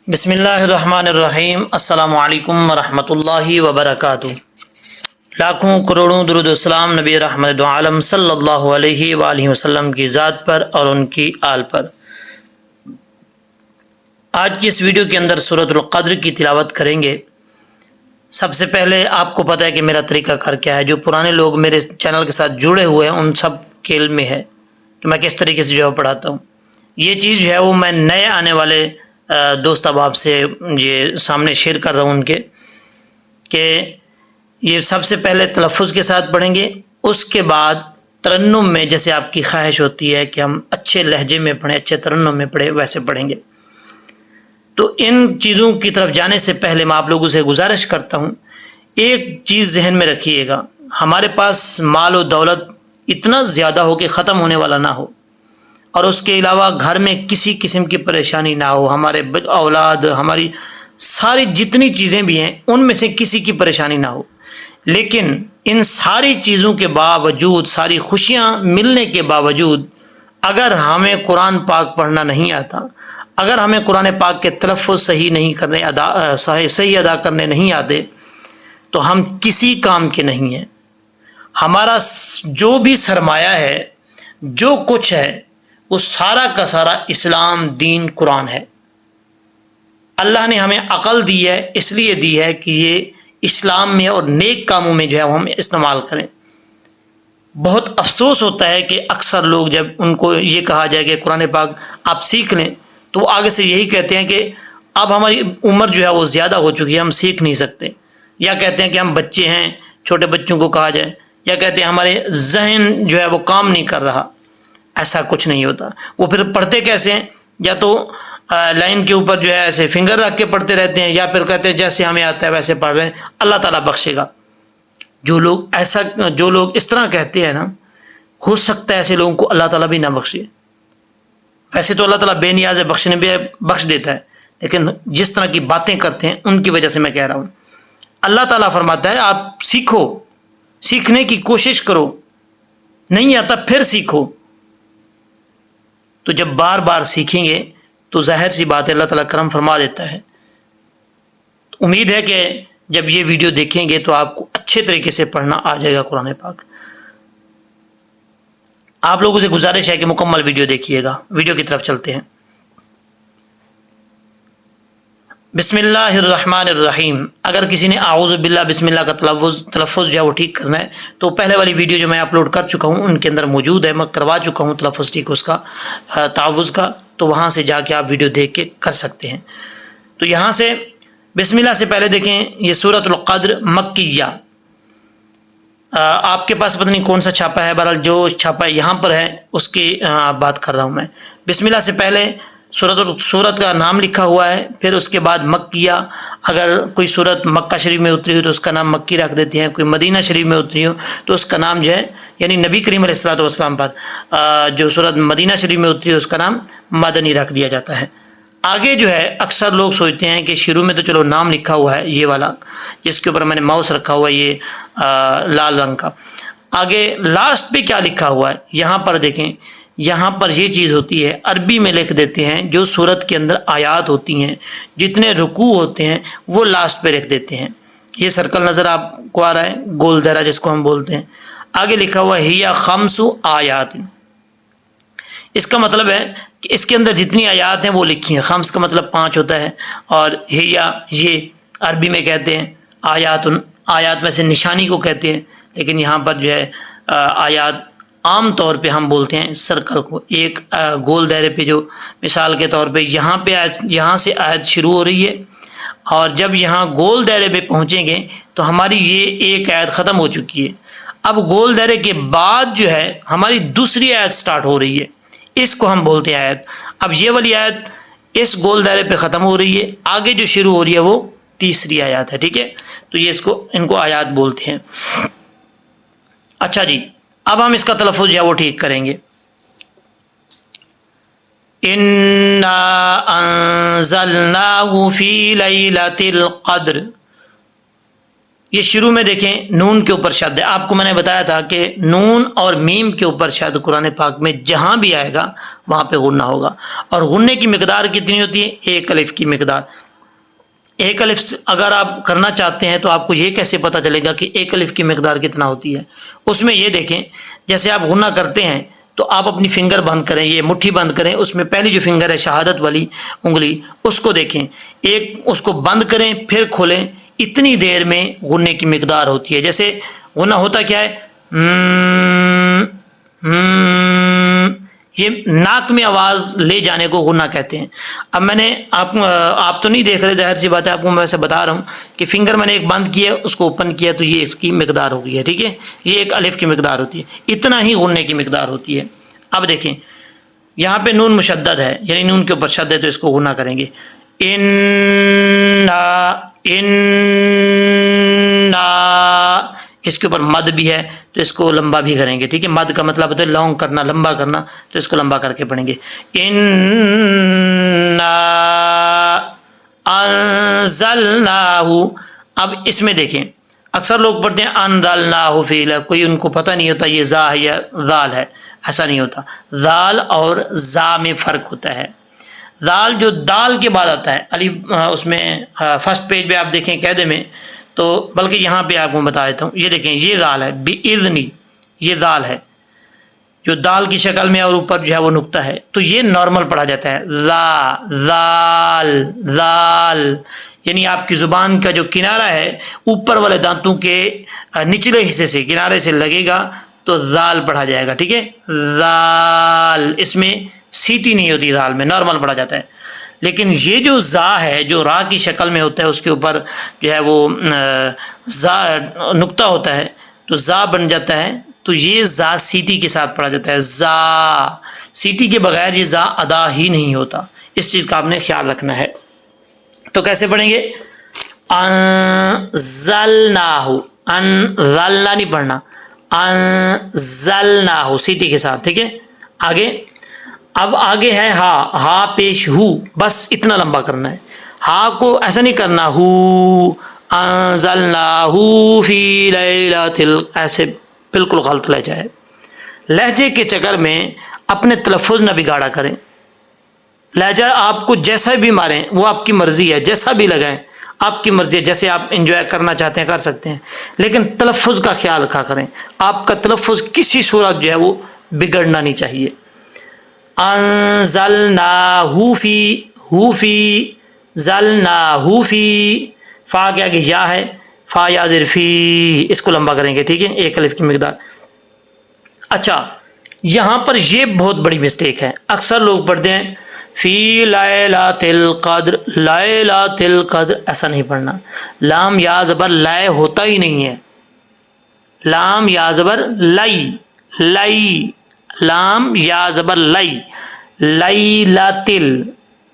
بسم اللہ الرحمن الرحیم۔ السلام علیکم ورحمۃ اللہ وبرکاتہ۔ لاکھوں کروڑوں درود و سلام نبی رحمت عالم صلی اللہ علیہ وآلہ وسلم کی ذات پر اور ان کی آل پر۔ آج کی اس ویڈیو کے اندر سورۃ القدر کی تلاوت کریں گے۔ سب سے پہلے آپ کو پتہ ہے کہ میرا طریقہ کار کیا ہے۔ جو پرانے لوگ میرے چینل کے ساتھ جڑے ہوئے ہیں ان سب کے علم میں ہے کہ میں کس طریقے سے پڑھاتا ہوں۔ یہ چیز جو ہے وہ میں نئے آنے والے دوست احباب سے یہ سامنے شیئر کر رہا ہوں ان کے کہ یہ سب سے پہلے تلفظ کے ساتھ پڑھیں گے، اس کے بعد ترنم میں، جیسے آپ کی خواہش ہوتی ہے کہ ہم اچھے لہجے میں پڑھیں، اچھے ترنم میں پڑھیں، ویسے پڑھیں گے۔ تو ان چیزوں کی طرف جانے سے پہلے میں آپ لوگوں سے گزارش کرتا ہوں، ایک چیز ذہن میں رکھیے گا، ہمارے پاس مال و دولت اتنا زیادہ ہو کہ ختم ہونے والا نہ ہو، اور اس کے علاوہ گھر میں کسی قسم کی پریشانی نہ ہو، ہمارے اولاد، ہماری ساری جتنی چیزیں بھی ہیں ان میں سے کسی کی پریشانی نہ ہو، لیکن ان ساری چیزوں کے باوجود، ساری خوشیاں ملنے کے باوجود، اگر ہمیں قرآن پاک پڑھنا نہیں آتا، اگر ہمیں قرآن پاک کے تلفظ صحیح نہیں کرنے صحیح ادا کرنے نہیں آتے، تو ہم کسی کام کے نہیں ہیں۔ ہمارا جو بھی سرمایہ ہے، جو کچھ ہے، وہ سارا کا سارا اسلام، دین، قرآن ہے۔ اللہ نے ہمیں عقل دی ہے، اس لیے دی ہے کہ یہ اسلام میں اور نیک کاموں میں جو ہے وہ ہم استعمال کریں۔ بہت افسوس ہوتا ہے کہ اکثر لوگ جب ان کو یہ کہا جائے کہ قرآن پاک آپ سیکھ لیں، تو وہ آگے سے یہی کہتے ہیں کہ اب ہماری عمر جو ہے وہ زیادہ ہو چکی ہے، ہم سیکھ نہیں سکتے، یا کہتے ہیں کہ ہم بچے ہیں، چھوٹے بچوں کو کہا جائے، یا کہتے ہیں ہمارے ذہن جو ہے وہ کام نہیں کر رہا۔ ایسا کچھ نہیں ہوتا۔ وہ پھر پڑھتے کیسے ہیں؟ یا تو لائن کے اوپر جو ہے ایسے فنگر رکھ کے پڑھتے رہتے ہیں، یا پھر کہتے ہیں جیسے ہمیں آتا ہے ویسے پڑھ رہے ہیں، اللہ تعالیٰ بخشے گا۔ جو لوگ اس طرح کہتے ہیں نا، ہو سکتا ہے ایسے لوگوں کو اللہ تعالیٰ بھی نہ بخشے۔ ویسے تو اللہ تعالیٰ بے نیاز ہے، بخشنے بھی بخش دیتا ہے، لیکن جس طرح کی باتیں کرتے ہیں ان کی وجہ سے میں کہہ رہا ہوں۔ اللہ تعالیٰ فرماتا ہے آپ سیکھو، سیکھنے کی کوشش کرو، نہیں آتا پھر سیکھو۔ تو جب بار بار سیکھیں گے تو ظاہر سی بات ہے اللہ تعالیٰ کرم فرما دیتا ہے۔ امید ہے کہ جب یہ ویڈیو دیکھیں گے تو آپ کو اچھے طریقے سے پڑھنا آ جائے گا قرآن پاک۔ آپ لوگوں سے گزارش ہے کہ مکمل ویڈیو دیکھیے گا۔ ویڈیو کی طرف چلتے ہیں۔ بسم اللہ الرحمن الرحیم۔ اگر کسی نے اعوذ باللہ بسم اللہ کا تلفظ جو ہے وہ ٹھیک کرنا ہے تو پہلے والی ویڈیو جو میں اپلوڈ کر چکا ہوں ان کے اندر موجود ہے، میں کروا چکا ہوں تلفظ ٹھیک اس کا، تعوذ کا، تو وہاں سے جا کے آپ ویڈیو دیکھ کے کر سکتے ہیں۔ تو یہاں سے بسم اللہ سے پہلے دیکھیں، یہ سورۃ القدر مکیہ، آپ کے پاس پتہ نہیں کون سا چھاپا ہے، بہرحال جو چھاپا یہاں پر ہے اس کی بات کر رہا ہوں میں۔ بسم اللہ سے پہلے سورت کا نام لکھا ہوا ہے، پھر اس کے بعد مکیہ۔ اگر کوئی سورت مکہ شریف میں اتری ہو تو اس کا نام مکی رکھ دیتے ہیں، کوئی مدینہ شریف میں اتری ہو تو اس کا نام جو ہے، یعنی نبی کریم علیہ الصلوۃ والسلام پر جو سورت مدینہ شریف میں اتری ہو اس کا نام مدنی رکھ دیا جاتا ہے۔ آگے جو ہے اکثر لوگ سوچتے ہیں کہ شروع میں تو چلو نام لکھا ہوا ہے یہ والا، جس کے اوپر میں نے ماؤس رکھا ہوا ہے یہ لال رنگ کا، آگے لاسٹ پہ کیا لکھا ہوا ہے یہاں پر دیکھیں۔ یہاں پر یہ چیز ہوتی ہے، عربی میں لکھ دیتے ہیں، جو سورت کے اندر آیات ہوتی ہیں، جتنے رکوع ہوتے ہیں وہ لاسٹ پہ لکھ دیتے ہیں۔ یہ سرکل نظر آپ کو آ رہا ہے، گول دائرہ جس کو ہم بولتے ہیں، آگے لکھا ہوا ہے ہیا خمس آیات۔ اس کا مطلب ہے کہ اس کے اندر جتنی آیات ہیں وہ لکھی ہیں۔ خمس کا مطلب 5 ہوتا ہے، اور ہیا یہ عربی میں کہتے ہیں آیات، آیات میں سے نشانی کو کہتے ہیں، لیکن یہاں پر جو ہے آیات عام طور پہ ہم بولتے ہیں سرکل کو، ایک گول دائرے پہ، جو مثال کے طور پہ یہاں سے آیت شروع ہو رہی ہے، اور جب یہاں گول دائرے پہ پہنچیں گے تو ہماری یہ ایک آیت ختم ہو چکی ہے۔ اب گول دائرے کے بعد جو ہے ہماری دوسری آیت سٹارٹ ہو رہی ہے، اس کو ہم بولتے ہیں آیت۔ اب یہ والی آیت اس گول دائرے پہ ختم ہو رہی ہے، آگے جو شروع ہو رہی ہے وہ تیسری آیات ہے، ٹھیک ہے؟ تو یہ ان کو آیات بولتے ہیں۔ اچھا جی، اب ہم اس کا تلفظ جو ہے وہ ٹھیک کریں گے۔ اِنَّا أَنزَلْنَاهُ فِي لَيْلَةِ الْقَدْرِ۔ یہ شروع میں دیکھیں نون کے اوپر شد ہے. آپ کو میں نے بتایا تھا کہ نون اور میم کے اوپر شد قرآن پاک میں جہاں بھی آئے گا وہاں پہ غنہ ہوگا. اور غنے کی مقدار کتنی ہوتی ہے؟ ایک الف کی مقدار. ایک الف اگر آپ کرنا چاہتے ہیں تو آپ کو یہ کیسے پتہ چلے گا کہ ایک الف کی مقدار کتنا ہوتی ہے؟ اس میں یہ دیکھیں، جیسے آپ غنہ کرتے ہیں تو آپ اپنی فنگر بند کریں، یہ مٹھی بند کریں، اس میں پہلی جو فنگر ہے شہادت والی انگلی اس کو دیکھیں، ایک اس کو بند کریں پھر کھولیں، اتنی دیر میں غنے کی مقدار ہوتی ہے. جیسے غنہ ہوتا کیا ہے؟ یہ ناک میں آواز لے جانے کو غنہ کہتے ہیں. اب میں نے آپ تو نہیں دیکھ رہے، ظاہر سی بات ہے، آپ کو میں ویسے بتا رہا ہوں کہ فنگر میں نے ایک بند کیا، اس کو اوپن کیا، تو یہ اس کی مقدار ہو گئی ہے. ٹھیک ہے، یہ ایک الف کی مقدار ہوتی ہے، اتنا ہی غنے کی مقدار ہوتی ہے. اب دیکھیں یہاں پہ نون مشدد ہے، یعنی نون کے اوپر شد ہے، تو اس کو غنہ کریں گے. اس کے اوپر مد بھی ہے تو اس کو لمبا بھی کریں گے. ٹھیک ہے، مد کا مطلب ہوتا ہے لانگ کرنا، لمبا کرنا، تو اس کو لمبا کر کے پڑھیں گے. انزلناہ. اب اس میں دیکھیں اکثر لوگ پڑھتے ہیں انزلناہ فی، کوئی ان کو پتہ نہیں ہوتا یہ زا ہے یا ذال ہے. ایسا نہیں ہوتا، ذال اور زا میں فرق ہوتا ہے. ذال جو دال کے بعد آتا ہے، علی اس میں فرسٹ پیج پہ آپ دیکھیں قاعدے میں، تو بلکہ یہاں پہ آپ کو بتا دیتا ہوں، یہ دیکھیں یہ ذال ہے، بِإِذْنِ، یہ ذال ہے جو دال کی شکل میں اور اوپر جو ہے وہ نقطہ ہے، تو یہ نارمل پڑھا جاتا ہے. ذا، ذال، ذال، یعنی آپ کی زبان کا جو کنارہ ہے اوپر والے دانتوں کے نچلے حصے سے کنارے سے لگے گا تو ذال پڑھا جائے گا. ٹھیک ہے، ذال، اس میں سیٹی نہیں ہوتی، ذال میں نارمل پڑھا جاتا ہے. لیکن یہ جو زا ہے جو را کی شکل میں ہوتا ہے، اس کے اوپر جو ہے وہ زا نقطہ ہوتا ہے تو زا بن جاتا ہے، تو یہ زا سیٹی کے ساتھ پڑھا جاتا ہے. زا سیٹی کے بغیر یہ زا ادا ہی نہیں ہوتا، اس چیز کا آپ نے خیال رکھنا ہے. تو کیسے پڑھیں گے؟ انزلناہ، انزلنا نہیں پڑھنا، انزلناہ سیٹی کے ساتھ. ٹھیک ہے، آگے. اب آگے ہے ہا، ہا پیش ہو، بس اتنا لمبا کرنا ہے. ہا کو ایسا نہیں کرنا ہو، انزلناہ فی لیلۃ ایسے بالکل غلط لہجہ ہے. لہجے کے چکر میں اپنے تلفظ نہ بگاڑا کریں. لہجہ آپ کو جیسا بھی ماریں وہ آپ کی مرضی ہے، جیسا بھی لگائیں آپ کی مرضی ہے، جیسے آپ انجوائے کرنا چاہتے ہیں کر سکتے ہیں، لیکن تلفظ کا خیال رکھا کریں. آپ کا تلفظ کسی صورت جو ہے وہ بگڑنا نہیں چاہیے. انزلناہ فی، ہو فی، زلناہ فی، فا کے آگے یا ہے، فا یا زیر فی، اس کو لمبا کریں گے. ٹھیک ہے، ایک الف کی مقدار. اچھا یہاں پر یہ بہت بڑی مسٹیک ہے، اکثر لوگ پڑھتے ہیں فی لیلۃ القدر، لیلۃ القدر، ایسا نہیں پڑھنا. لام یا زبر لائے ہوتا ہی نہیں ہے، لام یا زبر لئی، لئی، لام یا زبر لئی، لیلاتل.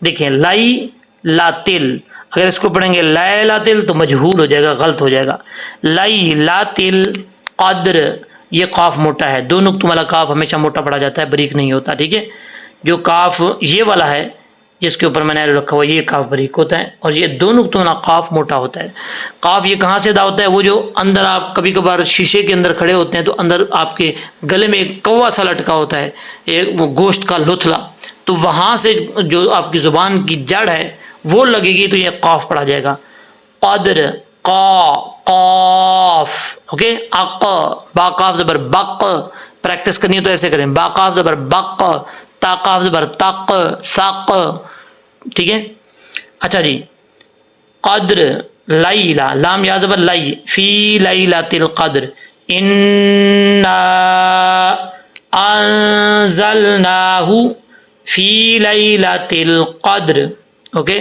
دیکھیں لائی لاتل، اگر اس کو پڑھیں گے لیلاتل تو مجہول ہو جائے گا، غلط ہو جائے گا. لیلاتل قدر، یہ قاف موٹا ہے، دو نقطوں والا قاف ہمیشہ موٹا پڑھا جاتا ہے، بریک نہیں ہوتا. ٹھیک ہے، جو قاف یہ والا ہے جس کے اوپر میں نے رکھا ہوا یہ قاف بریک ہوتا ہے، اور یہ دو نقطوں والا قاف موٹا ہوتا ہے. قاف یہ کہاں سے ادا ہوتا ہے؟ وہ جو اندر آپ کبھی کبھار شیشے کے اندر کھڑے ہوتے ہیں تو اندر آپ کے گلے میں ایک کوا سا لٹکا ہوتا ہے، ایک وہ گوشت کا لتھلا، تو وہاں سے جو آپ کی زبان کی جڑ ہے وہ لگے گی تو یہ قاف پڑھا جائے گا. قدر، قا، قاف. اوکے، اق، با قاف زبر بق، پریکٹس کرنی ہے تو ایسے کریں، با قاف زبر بق، تا قاف زبر تق، ثق. ٹھیک ہے. اچھا جی، قدر، لیلا، لام یا زبر لی، فی لیلۃ القدر، انا انزلناہ فی لیلۃ القدر. اوکے،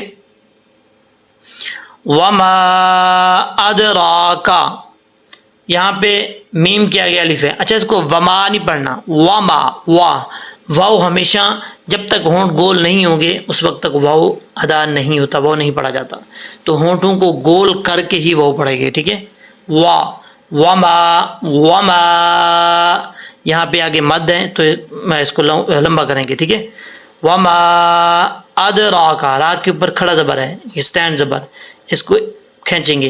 وما ادراک، یہاں پہ میم کیا گیا الف ہے. اچھا اس کو وما نہیں پڑھنا، وما، واو ہمیشہ جب تک ہونٹ گول نہیں ہوں گے اس وقت تک واو ادا نہیں ہوتا، واو نہیں پڑھا جاتا، تو ہونٹوں کو گول کر کے ہی واو پڑھے گے. ٹھیک ہے، وا، وما، وما، یہاں پہ آگے مد ہے تو میں اس کو لمبا کریں گے. ٹھیک ہے، وما ادراک، را کے اوپر کھڑا زبر ہے، یہ اسٹینڈ زبر، اس کو کھینچیں گے.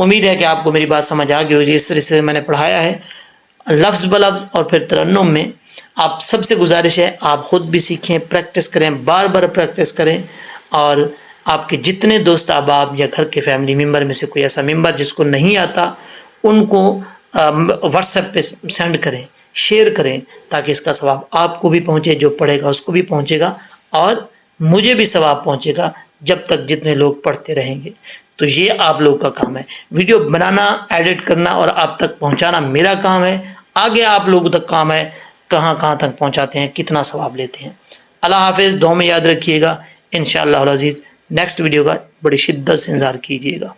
امید ہے کہ آپ کو میری بات سمجھ آ گئی ہوگی. اس طرح سے میں نے پڑھایا ہے لفظ بلفظ اور پھر ترنم میں. آپ سب سے گزارش ہے آپ خود بھی سیکھیں, پریکٹس کریں, بار بار پریکٹس کریں, اور آپ کے جتنے دوست احباب یا گھر کے فیملی ممبر میں سے کوئی ایسا ممبر جس کو نہیں آتا ان کو واٹس ایپ پہ سینڈ کریں, شیئر کریں, تاکہ اس کا ثواب آپ کو بھی پہنچے, جو پڑھے گا اس کو بھی پہنچے گا, اور مجھے بھی ثواب پہنچے گا جب تک جتنے لوگ پڑھتے رہیں گے. تو یہ آپ لوگ کا کام ہے. ویڈیو بنانا, ایڈٹ کرنا اور آپ تک پہنچانا میرا کام ہے. آگے آپ لوگوں تک کام ہے کہاں کہاں تک پہنچاتے ہیں, کتنا ثواب لیتے ہیں. اللہ حافظ. دعاؤں میں یاد رکھیے گا. انشاءاللہ العزیز نیکسٹ ویڈیو کا بڑی شدت سے انتظار کیجیے گا.